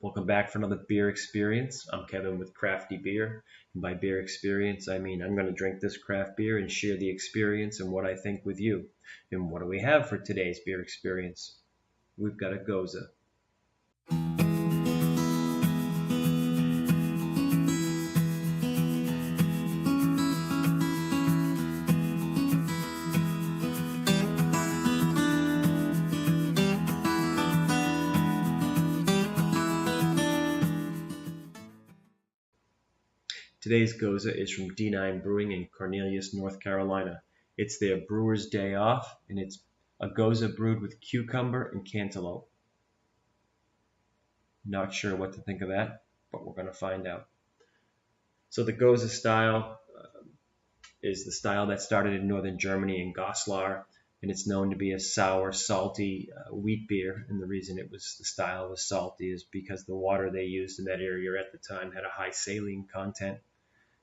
Welcome back for another beer experience. I'm Kevin with CrafTeeBeer. And by beer experience, I mean I'm going to drink this craft beer and share the experience and what I think with you. And what do we have for today's beer experience? We've got a Gose. Today's Gose is from D9 Brewing in Cornelius, North Carolina. It's their Brewer's Day Off, and it's a Gose brewed with cucumber and cantaloupe. Not sure what to think of that, but we're going to find out. So the Gose style is the style that started in northern Germany in Goslar, and it's known to be a sour, salty wheat beer. And the reason the style was salty is because the water they used in that area at the time had a high saline content.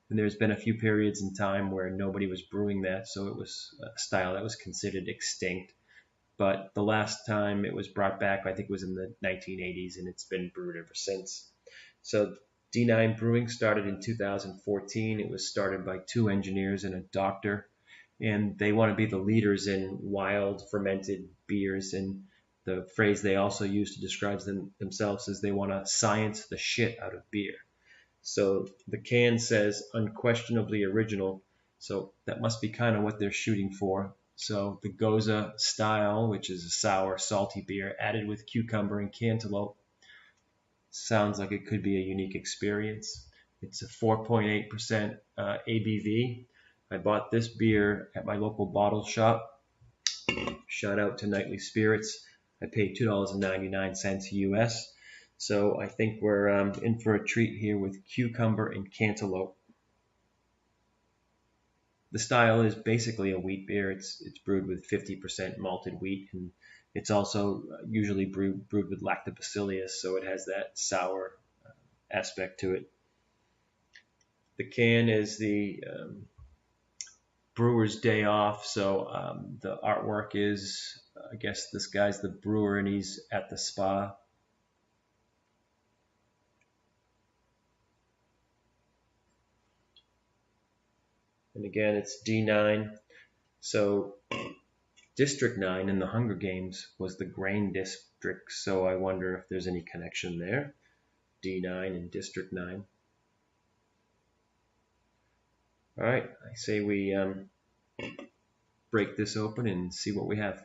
And there's been a few periods in time where nobody was brewing that, so it was a style that was considered extinct. But the last time it was brought back, I think it was in the 1980s, and it's been brewed ever since. So D9 Brewing started in 2014. It was started by two engineers and a doctor, and they want to be the leaders in wild fermented beers. And the phrase they also use to describe themselves is they want to science the shit out of beer. So the can says unquestionably original, so that must be kind of what they're shooting for. So the Gose style, which is a sour, salty beer added with cucumber and cantaloupe, sounds like it could be a unique experience. It's a 4.8% ABV. I bought this beer at my local bottle shop. Shout out to Nightly Spirits. I paid $2.99 US. So I think we're in for a treat here with cucumber and cantaloupe. The style is basically a wheat beer. It's brewed with 50% malted wheat, and it's also usually brewed with lactobacillus, so it has that sour aspect to it. The can is the Brewer's Day Off, so the artwork is, I guess this guy's the brewer and he's at the spa. And again, it's D9. So District 9 in the Hunger Games was the grain district, so I wonder if there's any connection there. D9 and District 9. All right, I say we break this open and see what we have.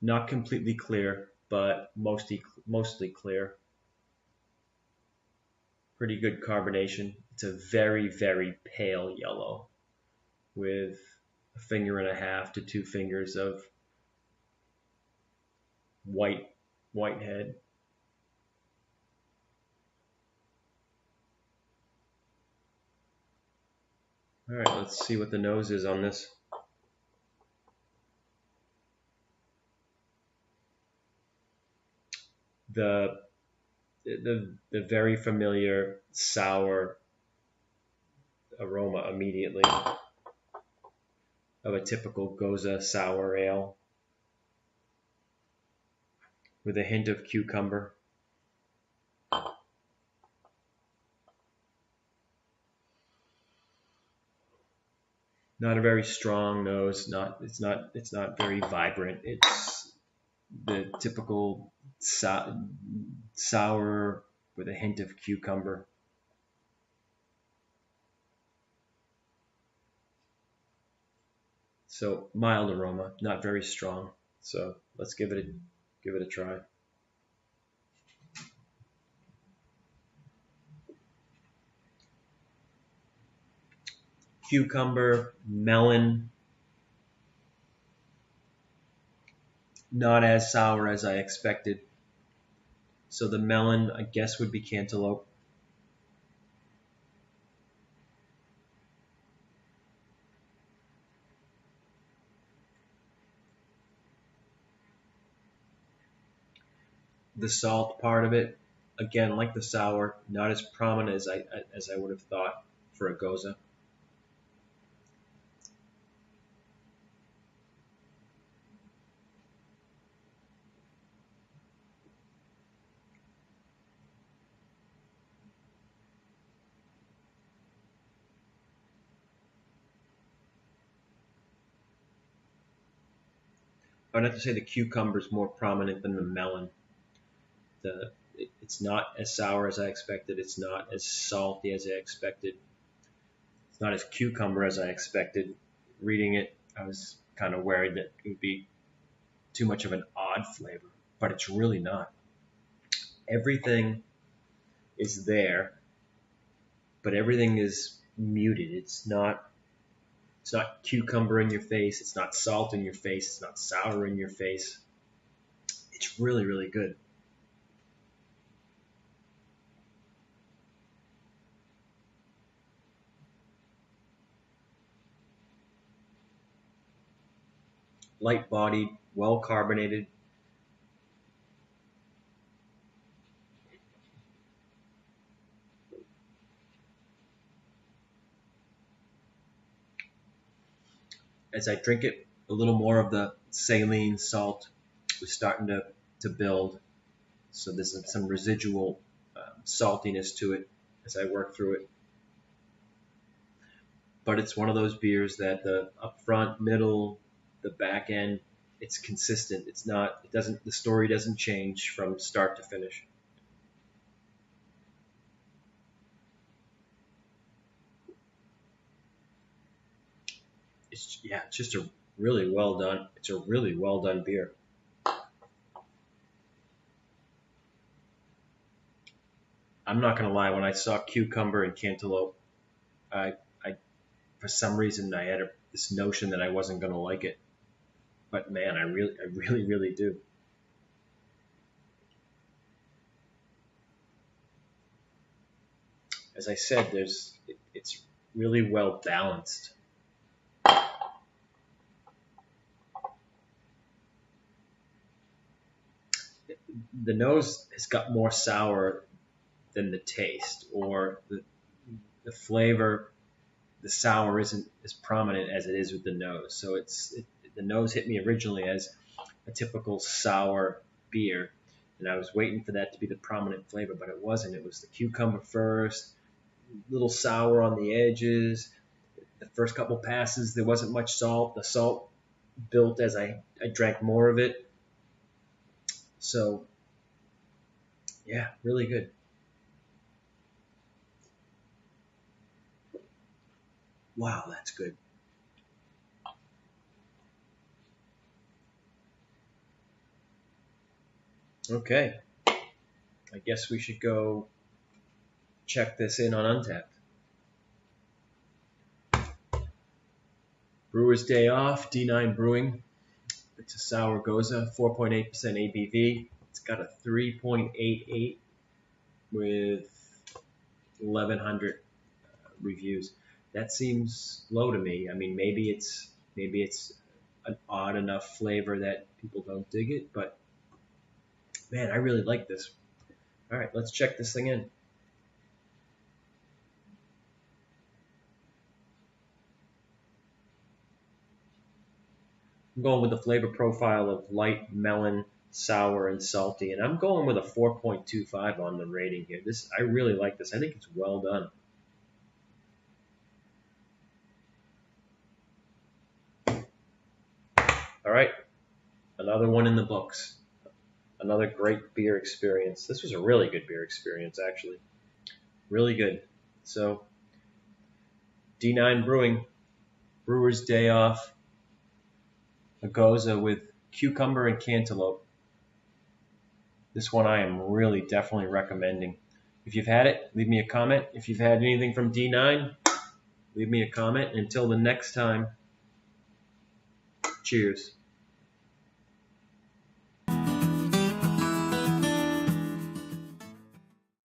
Not completely clear, but mostly clear. Pretty good carbonation. It's a very, very pale yellow with a finger and a half to 2 fingers of white head. All right, let's see what the nose is on this. The very familiar sour aroma immediately of a typical Gose sour ale with a hint of cucumber. Not a very strong nose. It's not very vibrant. It's the typical sour with a hint of cucumber. So mild aroma, not very strong. So let's give it a try. Cucumber, melon, not as sour as I expected. So the melon, I guess, would be cantaloupe. The salt part of it, again, like the sour, not as prominent as I would have thought for a Gose. I would have to say the cucumber is more prominent than the melon. It's not as sour as I expected. It's not as salty as I expected. It's not as cucumber as I expected. Reading it, I was kind of worried that it would be too much of an odd flavor, but it's really not. Everything is there, but everything is muted. It's not cucumber in your face. It's not salt in your face. It's not sour in your face. It's really, really good. Light-bodied, well-carbonated. As I drink it, a little more of the saline salt was starting to build. So there's some residual saltiness to it as I work through it. But it's one of those beers that the up front, middle, the back end, it's consistent. The story doesn't change from start to finish. It's just a really well done. It's a really well done beer. I'm not gonna lie. When I saw cucumber and cantaloupe, I for some reason I had this notion that I wasn't gonna like it. But man, I really do. As I said, it's really well balanced. The nose has got more sour than the taste, or the flavor. The sour isn't as prominent as it is with the nose. So the nose hit me originally as a typical sour beer, and I was waiting for that to be the prominent flavor, but it wasn't. It was the cucumber first, a little sour on the edges. The first couple passes, there wasn't much salt. The salt built as I drank more of it. So, yeah, really good. Wow, that's good. Okay, I guess we should go check this in on Untapped. Brewer's Day Off, D9 Brewing. It's a sour Gose, 4.8% ABV. It's got a 3.88 with 1,100 reviews. That seems low to me. I mean, maybe it's an odd enough flavor that people don't dig it, but man, I really like this. All right, let's check this thing in. I'm going with the flavor profile of light, melon, sour, and salty, and I'm going with a 4.25 on the rating here. I really like this. I think it's well done. All right, another one in the books. Another great beer experience. This was a really good beer experience, actually. Really good. So, D9 Brewing, Brewer's Day Off, a Gose with cucumber and cantaloupe. This one I am really definitely recommending. If you've had it, leave me a comment. If you've had anything from D9, leave me a comment. Until the next time, cheers.